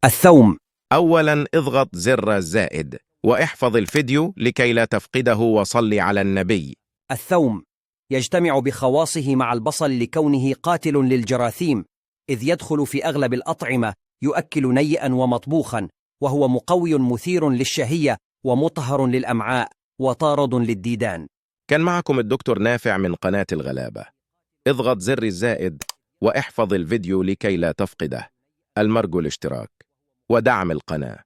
الثوم. أولا اضغط زر الزائد واحفظ الفيديو لكي لا تفقده وصل على النبي. الثوم يجتمع بخواصه مع البصل لكونه قاتل للجراثيم، إذ يدخل في أغلب الأطعمة، يؤكل نيئا ومطبوخا، وهو مقوي مثير للشهية ومطهر للأمعاء وطارد للديدان. كان معكم الدكتور نافع من قناة الغلابة. اضغط زر الزائد واحفظ الفيديو لكي لا تفقده. المرجو الاشتراك ودعم القناة.